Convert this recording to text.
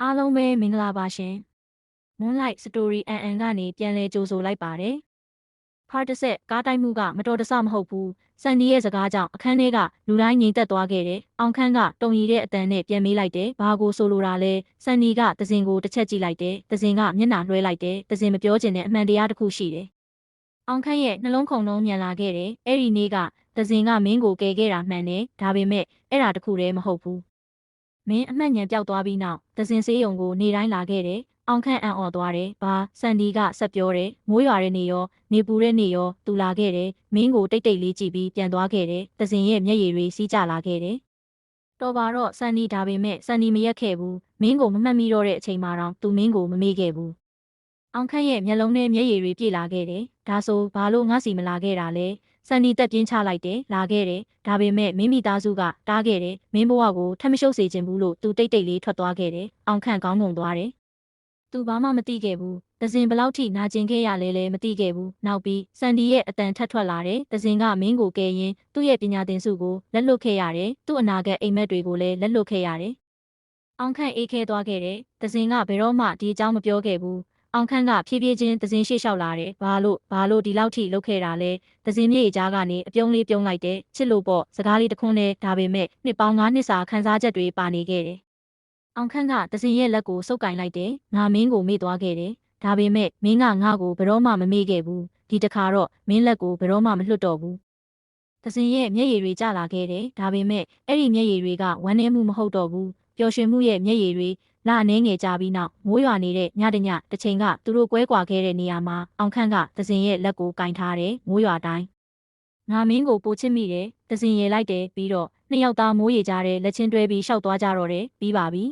အားလုံးပဲမင်္ဂလာပါရှင် Moonlight Story ကနေပြန်လည်ကြိုဆိုလိုက်ပါတယ် Part 10ကားတိုက်မှုကမတော်တဆမဟုတ်ဘူးစန်ဒီရဲ့စကားကြောင့်အခန်းထဲကလူတိုင်းငြိမ်သက်သွားခဲ့တယ်အောင်ခန့်ကတုံရီတဲ့အတန်နဲ့ပြန်မေးလိုက်တယ်ဘာကိုဆိုလိုတာလဲစန်ဒီကသစင်ကိုတစ်ချက်ကြည့်လိုက်တယ်သစင်ကမျက်နှာလွှဲလိုက်တယ်သစင်မပြောချင်တဲ့အမှန်တရားတစ်ခုရှိတယ်အောင်ခန့်ရဲ့နှလုံးခုန်လုံးမြန်လာခဲ့တယ်အဲ့ဒီနေ့ကသစင်ကမင်းကိုကယ်ခဲ့တာမှန်တယ်ဒါပေမဲ့အဲ့ဒါတခုတည်းမဟုတ်ဘူးမင်းအမှတ်ဉာဏ်ပျောက်သွားပြီးနောက်သစင်ဆေးရုံကိုနေတိုင်းလာခဲ့တယ်အောင်ခန့်အံ့ဩသွားတယ်။ဘာစန်ဒီကဆက်ပြောတယ်။မိုးရွာတဲ့နေ့ရောနေပူတဲ့နေ့ရောသူလာခဲ့တယ်။မင်းကိုတိတ်တိတ်လေးကြည့်ပြီးပြန်သွားခဲ့တယ်။သစင်ရဲ့မျက်ရည်တွေစီးကျလာခဲ့တယ်။တော်ပါတော့စန်ဒီဒါပေမဲ့စန်ဒီမရက်ခဲ့ဘူး။မင်းကိုမမှတ်မိတော့တဲ့အချိန်မှတော့သူမင်းကိုမမေ့ခဲ့ဘူး။အောင်ခန့်ရဲ့မျက်လုံးထဲမျက်ရည်တွေပြည့်လာခဲ့တယ်။ဒါဆိုဘာလို့ငါစီမလာခဲ့တာလဲ။စန်ဒီတက်ပြင်းချလိုက်တယ်လာခဲ့တယ်။ဒါပေမဲ့မင်းမိသားစုကတားခဲ့တယ်။မင်းဘဝကိုထပ်မရှုပ်စေချင်ဘူးလို့သူတိတ်တိတ်လေးထွက်သွားခဲ့တယ်။အောင်ခန့်ကောင်းငုံသွားတယ်။သူဘာမှမသိခဲ့ဘူး။သစင်ဘလောက်ထိနာကျင်ခဲ့ရလဲလဲမသိခဲ့ဘူး။နောက်ပြီးစန်ဒီရဲ့အတန်ထက်ထွက်လာတယ်။သစင်ကမင်းကိုကယ်ရင်သူ့ရဲ့ပညာသင်စုကိုလက်လွတ်ခဲ့ရတယ်။သူ့အနာဂတ်အိမ်မက်တွေကိုလည်းလက်လွတ်ခဲ့ရတယ်။အောင်ခန့်အေးခဲသွားခဲ့တယ်။သစင်ကဘယ်တော့မှဒီအကြောင်းမပြောခဲ့ဘူး။အောင်ခန့်ကဖြည်းဖြည်းချင်းသစင်ရှေ့လျှောက်လာတယ်။ဘာလို့ဒီလောက်ထိလုပ်ခဲ့တာလဲ။သစင်မြေကြားကနေအပြုံးလေးပြုံးလိုက်တယ်။ချစ်လို့ပေါ့စကားလေးတစ်ခွန်းနဲ့ဒါပေမဲ့နှစ်ပေါင်း9နှစ်စာခန်းစားချက်တွေပါနေခဲ့တယ်။အောင်ခန့်ကသစင်ရဲ့လက်ကိုစုပ်ကင်လိုက်တယ်။ငါမင်းကိုမေ့သွားခဲ့တယ်။ဒါပေမဲ့မင်းကငါ့ကိုဘယ်တော့မှမမေ့ခဲ့ဘူး။ဒီတခါတော့မင်းလက်ကိုဘယ်တော့မှမလွတ်တော့ဘူး။သစင်ရဲ့မျက်ရည်တွေကျလာခဲ့တယ်။ဒါပေမဲ့အဲ့ဒီမျက်ရည်တွေကဝမ်းနည်းမှုမဟုတ်တော့ဘူး။ပျော်ရွှင်မှုရဲ့မျက်ရည်တွေလအနှဲငယ်ကြပြီးနောက်မိုးရွာနေတဲ့ညတညတစ်ချိန်ကသူတို့ကွဲကွာခဲ့တဲ့နေရာမှာအောင်ခန့်ကသစင်ရဲ့လက်ကိုကင်ထားတယ်မိုးရွာတိုင်းငါမင်းကိုပိုချစ်မိတယ်သစင်ရေလိုက်တယ်ပြီးတော့နှစ်ယောက်သားမိုးရေကြတဲ့လက်ချင်းတွဲပြီးရှောက်သွားကြတော့တယ်ပြီးပါပြီ